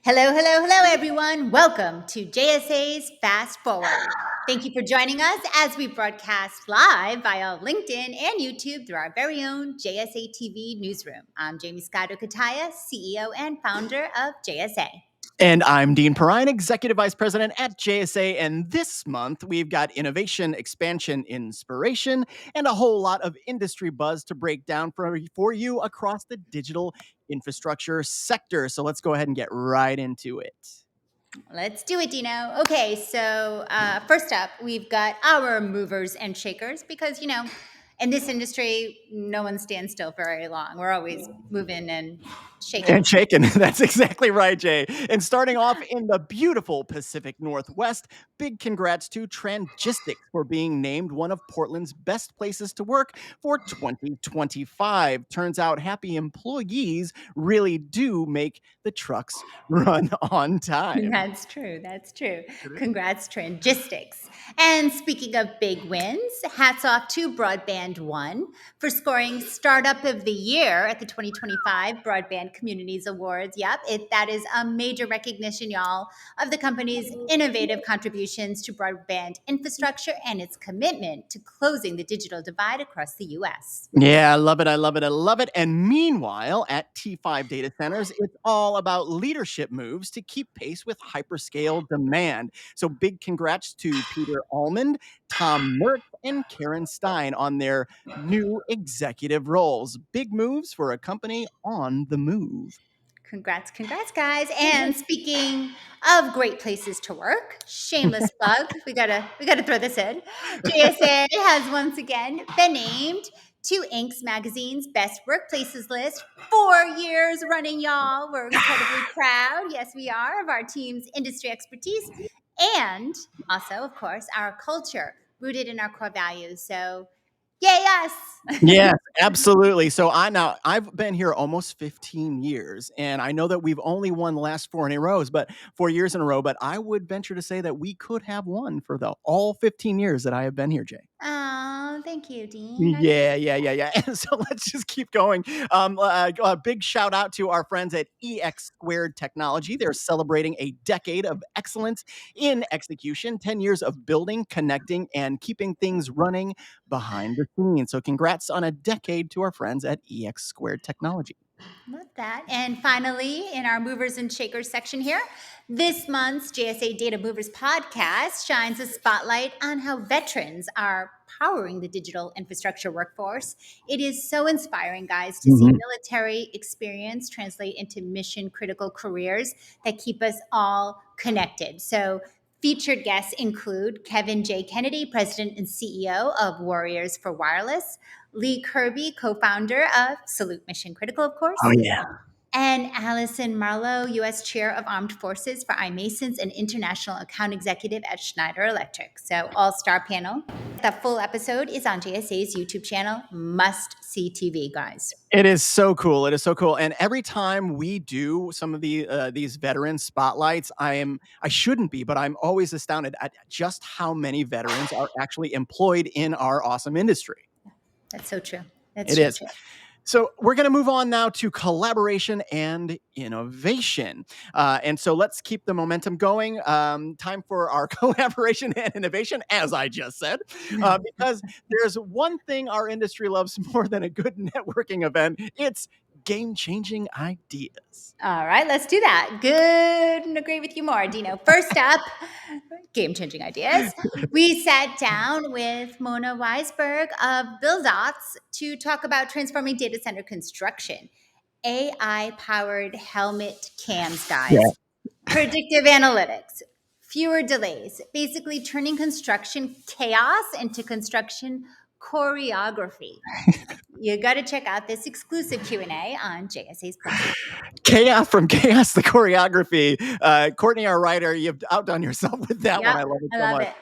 Hello, hello, hello, everyone. Welcome to JSA's Fast Forward. Thank you for joining us as we broadcast live via LinkedIn and YouTube through our very own JSA TV newsroom. I'm Jaymie Scotto, Cutaia, CEO and founder of JSA. And I'm Dean Perrine, Executive Vice President at JSA. And this month, we've got innovation, expansion, inspiration, and a whole lot of industry buzz to break down for you across the digital infrastructure sector. So let's go ahead and get right into it. Let's do it, Dino. Okay, so first up, we've got our movers and shakers because, in this industry, no one stands still for very long. We're always moving and shaking. And shaken. That's exactly right, Jay. And starting off in the beautiful Pacific Northwest, big congrats to Trangistics for being named one of Portland's best places to work for 2025. Turns out happy employees really do make the trucks run on time. That's true. That's true. Congrats, Trangistics. And speaking of big wins, hats off to Broadband One for scoring Startup of the Year at the 2025 Broadband Communities Awards. Yep, that is a major recognition, y'all, of the company's innovative contributions to broadband infrastructure and its commitment to closing the digital divide across the U.S. Yeah, I love it. I love it. I love it. And meanwhile, at T5 data centers, it's all about leadership moves to keep pace with hyperscale demand. So big congrats to Peter Almond, Tom Mertz, and Karen Stein on their new executive roles. Big moves for a company on the move. Congrats, guys. And speaking of great places to work, shameless plug, we gotta throw this in. JSA has once again been named to Inc.'s magazine's best workplaces list 4 years running, y'all. We're incredibly proud, yes, we are, of our team's industry expertise and also, of course, our culture rooted in our core values. So yay us. Yes, absolutely. So I've been here almost 15 years, and I know that we've only won the last 4 years in a row. But I would venture to say that we could have won for the all 15 years that I have been here, Jay. Oh, thank you, Dean. Yeah. And so let's just keep going. A big shout out to our friends at EX Squared Technology. They're celebrating a decade of excellence in execution, 10 years of building, connecting, and keeping things running behind the scenes. So congrats on a decade to our friends at EX Squared Technology. Love that. And finally, in our movers and shakers section here, this month's JSA Data Movers podcast shines a spotlight on how veterans are powering the digital infrastructure workforce. It is so inspiring, guys, to see military experience translate into mission critical careers that keep us all connected. So, featured guests include Kevin J. Kennedy, President and CEO of Warriors for Wireless, Lee Kirby, co-founder of Salute Mission Critical, of course, Oh, yeah. and Allison Marlowe, U.S. Chair of Armed Forces for iMasons and International Account Executive at Schneider Electric. So all-star panel. The full episode is on JSA's YouTube channel. Must see TV, guys. It is so cool. It is so cool. And every time we do some of these veteran spotlights, I shouldn't be, but I'm always astounded at just how many veterans are actually employed in our awesome industry. That's so true. It is. So we're going to move on now to collaboration and innovation. And so let's keep the momentum going. Time for our collaboration and innovation, as I just said, because there's one thing our industry loves more than a good networking event. It's game-changing ideas. All right, let's do that. Good and agree with you more, Dino. First up, game-changing ideas. We sat down with Mona Weisberg of BuildOts to talk about transforming data center construction. AI-powered helmet cams, guys. Yeah. Predictive analytics. Fewer delays. Basically turning construction chaos into construction choreography. You got to check out this exclusive Q&A on JSA's podcast. Chaos, the choreography. Courtney, our writer, you've outdone yourself with that one. I love it so much.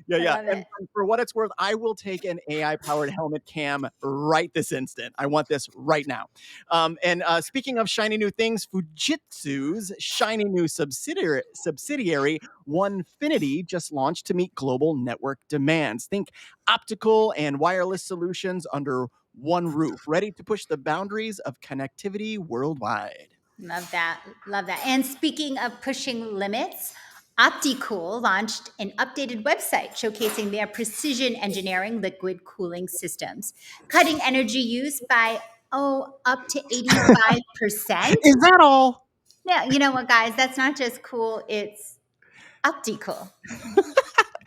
Yeah. And for what it's worth, I will take an AI-powered helmet cam right this instant. I want this right now. And speaking of shiny new things, Fujitsu's shiny new subsidiary, Onefinity, just launched to meet global network demands. Think optical and wireless solutions under one roof, ready to push the boundaries of connectivity worldwide. Love that. Love that. And speaking of pushing limits, Opticool launched an updated website showcasing their precision engineering liquid cooling systems, cutting energy use by, up to 85%. Is that all? Yeah, you know what, guys? That's not just cool, it's Opticool.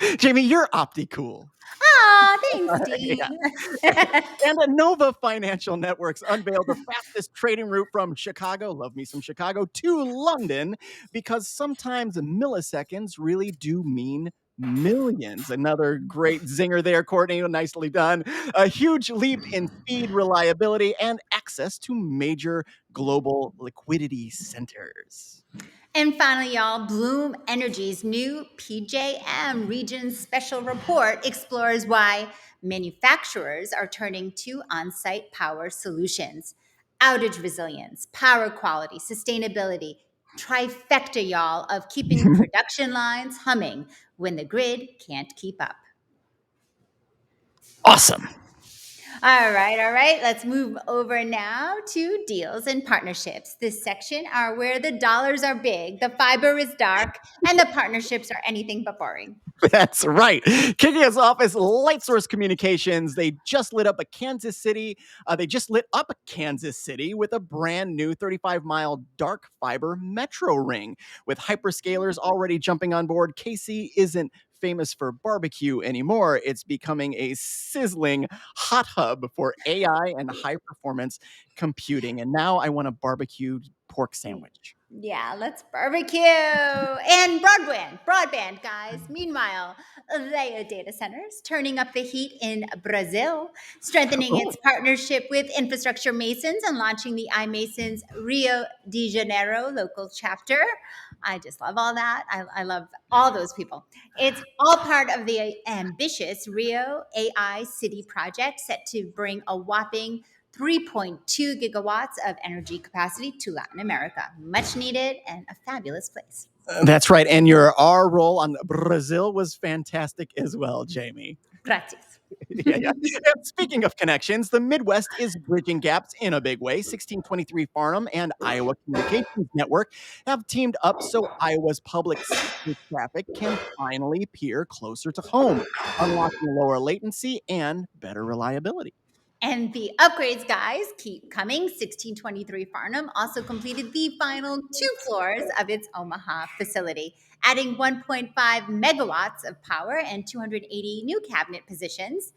Jaymie, you're opti-cool. Aw, thanks, Yeah. Dean. And Nova Financial Networks unveiled the fastest trading route from Chicago, love me some Chicago, to London, because sometimes milliseconds really do mean millions. Another great zinger there, Courtney. Nicely done. A huge leap in speed, reliability, and access to major global liquidity centers. And finally, y'all, Bloom Energy's new PJM Region Special Report explores why manufacturers are turning to on site power solutions. Outage resilience, power quality, sustainability, trifecta, y'all, of keeping production lines humming when the grid can't keep up. Awesome. All right, all right. Let's move over now to deals and partnerships. This section are where the dollars are big, the fiber is dark, and the partnerships are anything but boring. That's right. Kicking us off is Lightsource Communications. They just lit up Kansas City with a brand new 35-mile dark fiber metro ring. With hyperscalers already jumping on board, KC isn't famous for barbecue anymore. It's becoming a sizzling hot hub for AI and high performance computing. And now I want a barbecued pork sandwich. Yeah, let's barbecue. And broadband, guys. Meanwhile, Leia Data Centers turning up the heat in Brazil, strengthening its partnership with Infrastructure Masons and launching the iMasons Rio de Janeiro local chapter. I just love all that. I love all those people. It's all part of the ambitious Rio AI City project set to bring a whopping 3.2 gigawatts of energy capacity to Latin America. Much needed and a fabulous place. That's right. And our role on Brazil was fantastic as well, Jaymie. Gracias. Yeah. And speaking of connections, the Midwest is bridging gaps in a big way. 1623 Farnham and Iowa Communications Network have teamed up so Iowa's public sector traffic can finally peer closer to home, unlocking lower latency and better reliability. And the upgrades, guys, keep coming. 1623 Farnham also completed the final 2 floors of its Omaha facility, adding 1.5 megawatts of power and 280 new cabinet positions.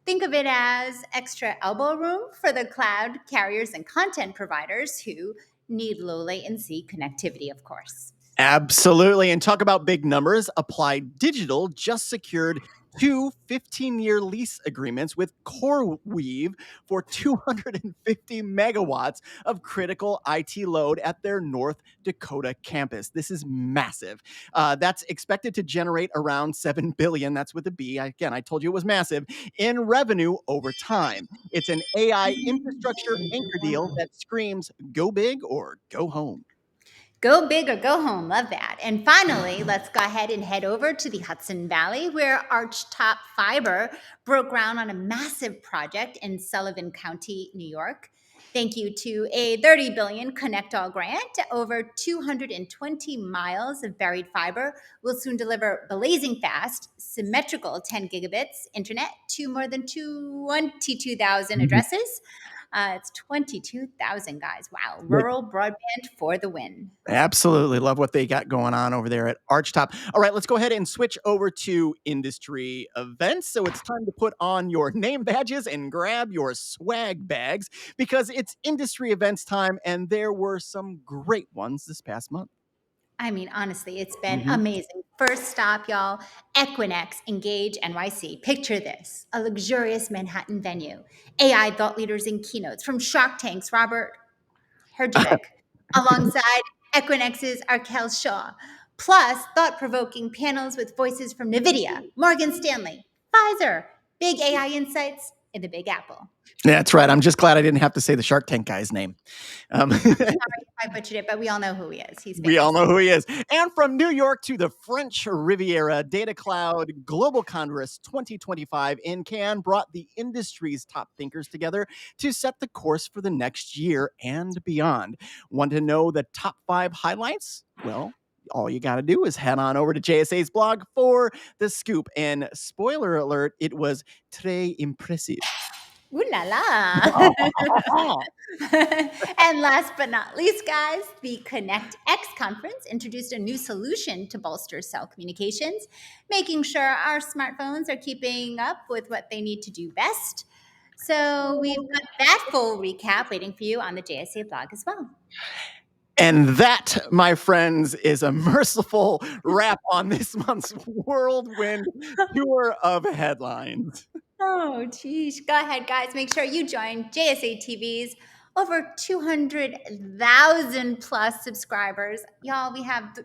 Think of it as extra elbow room for the cloud carriers and content providers who need low latency connectivity, of course. Absolutely. And talk about big numbers. Applied Digital just secured two 15-year lease agreements with CoreWeave for 250 megawatts of critical IT load at their North Dakota campus. This is massive. That's expected to generate around $7 billion. That's with a B. Again, I told you it was massive in revenue over time. It's an AI infrastructure anchor deal that screams go big or go home. Go big or go home. Love that. And finally, let's go ahead and head over to the Hudson Valley, where Archtop Fiber broke ground on a massive project in Sullivan County, New York. Thank you to a $30 billion Connect All grant. Over 220 miles of buried fiber will soon deliver blazing fast, symmetrical 10 gigabits internet to more than 22,000 addresses. It's 22,000, guys. Wow. Rural broadband for the win. Absolutely. Love what they got going on over there at Archtop. All right, let's go ahead and switch over to industry events. So it's time to put on your name badges and grab your swag bags because it's industry events time, and there were some great ones this past month. I mean, honestly, it's been amazing. First stop, y'all, Equinix Engage NYC. Picture this, a luxurious Manhattan venue. AI thought leaders in keynotes from Shark Tank's Robert Herjavec, alongside Equinix's Arkell Shaw. Plus, thought-provoking panels with voices from NVIDIA, Morgan Stanley, Pfizer, Big AI Insights, in the Big Apple. That's right. I'm just glad I didn't have to say the Shark Tank guy's name. I'm sorry if I butchered it, but we all know who he is. He's famous. We all know who he is. And from New York to the French Riviera, Data Cloud Global Congress 2025 in Cannes brought the industry's top thinkers together to set the course for the next year and beyond. Want to know the top 5 highlights? Well, all you got to do is head on over to JSA's blog for the scoop. And spoiler alert, it was très impressive. Ooh la la. And last but not least, guys, the Connect X conference introduced a new solution to bolster cell communications, making sure our smartphones are keeping up with what they need to do best. So we've got that full recap waiting for you on the JSA blog as well. And that, my friends, is a merciful wrap on this month's whirlwind tour of headlines. Oh, geez. Go ahead, guys. Make sure you join JSA TV's over 200,000 plus subscribers. Y'all, we have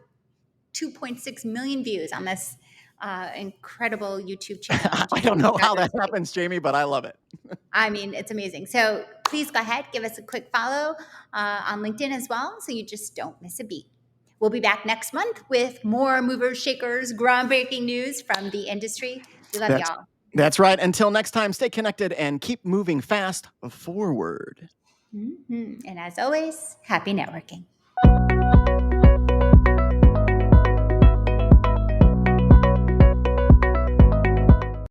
2.6 million views on this incredible YouTube channel. I don't know how that happens, Jaymie, but I love it. I mean, it's amazing. So please go ahead, give us a quick follow on LinkedIn as well, so you just don't miss a beat. We'll be back next month with more movers, shakers, groundbreaking news from the industry. We love y'all. That's right. Until next time, stay connected and keep moving fast forward. And as always, happy networking.